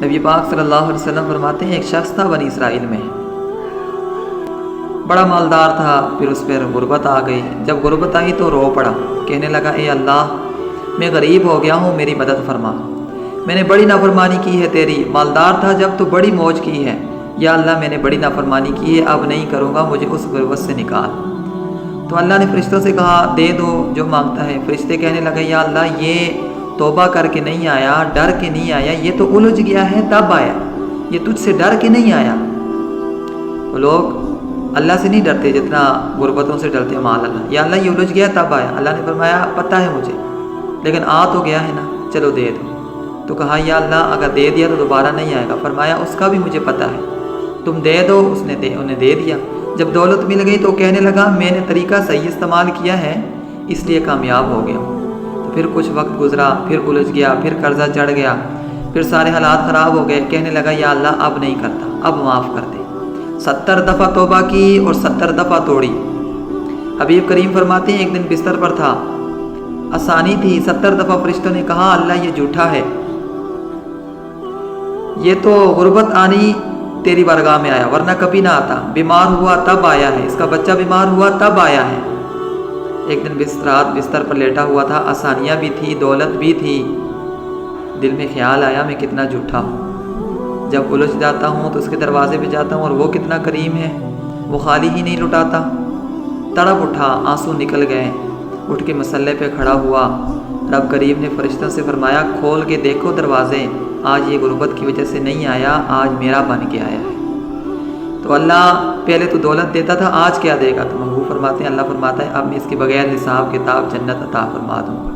نبی پاک صلی اللہ علیہ وسلم فرماتے ہیں ایک شخص تھا بنی اسرائیل میں، بڑا مالدار تھا، پھر اس پر غربت آ گئی۔ جب غربت آئی تو رو پڑا، کہنے لگا اے اللہ میں غریب ہو گیا ہوں، میری مدد فرما، میں نے بڑی نافرمانی کی ہے تیری۔ مالدار تھا جب تو بڑی موج کی ہے، یا اللہ میں نے بڑی نافرمانی کی ہے، اب نہیں کروں گا، مجھے اس غربت سے نکال۔ تو اللہ نے فرشتوں سے کہا دے دو جو مانگتا ہے۔ فرشتے کہنے لگے یا اللہ یہ توبہ کر کے نہیں آیا، ڈر کے نہیں آیا، یہ تو الجھ گیا ہے تب آیا، یہ تجھ سے ڈر کے نہیں آیا۔ وہ لوگ اللہ سے نہیں ڈرتے جتنا غربتوں سے ڈرتے ہیں مال اللہ۔ یا اللہ یہ الجھ گیا تب آیا۔ اللہ نے فرمایا پتہ ہے مجھے، لیکن آ تو گیا ہے نا، چلو دے دو۔ تو کہا یا اللہ اگر دے دیا تو دوبارہ نہیں آئے گا۔ فرمایا اس کا بھی مجھے پتہ ہے، تم دے دو۔ انہیں دے دیا۔ جب دولت مل گئی تو کہنے لگا میں نے طریقہ صحیح استعمال کیا ہے اس لیے کامیاب ہو گیا ہوں۔ تو پھر کچھ وقت گزرا، پھر الجھ گیا، پھر قرضہ چڑھ گیا، پھر سارے حالات خراب ہو گئے۔ کہنے لگا یا اللہ اب نہیں کرتا، اب معاف کر دے۔ 70 دفعہ توبہ کی اور 70 دفعہ توڑی۔ حبیب کریم فرماتے ہیں ایک دن بستر پر تھا، آسانی تھی، 70 دفعہ فرشتوں نے کہا اللہ یہ جھوٹا ہے، یہ تو غربت آنی تیری بارگاہ میں آیا ورنہ کبھی نہ آتا، بیمار ہوا تب آیا ہے، اس کا بچہ بیمار ہوا تب آیا ہے۔ ایک دن رات بستر پر لیٹا ہوا تھا، آسانیاں بھی تھی، دولت بھی تھی، دل میں خیال آیا میں کتنا جھوٹا ہوں، جب الجھ جاتا ہوں تو اس کے دروازے پہ جاتا ہوں اور وہ کتنا کریم ہے، وہ خالی ہی نہیں لٹاتا۔ تڑپ اٹھا، آنسو نکل گئے، اٹھ کے مصلے پہ کھڑا ہوا۔ رب کریم نے فرشتوں سے فرمایا کھول کے دیکھو دروازے، آج یہ غربت کی وجہ سے نہیں آیا، آج میرا بن کے آیا ہے۔ تو اللہ پہلے تو دولت دیتا تھا، آج کیا دے گا؟ تو محبوب فرماتے ہیں اللہ فرماتا ہے اب میں اس کے بغیر حساب کتاب جنت عطا فرما دوں گا۔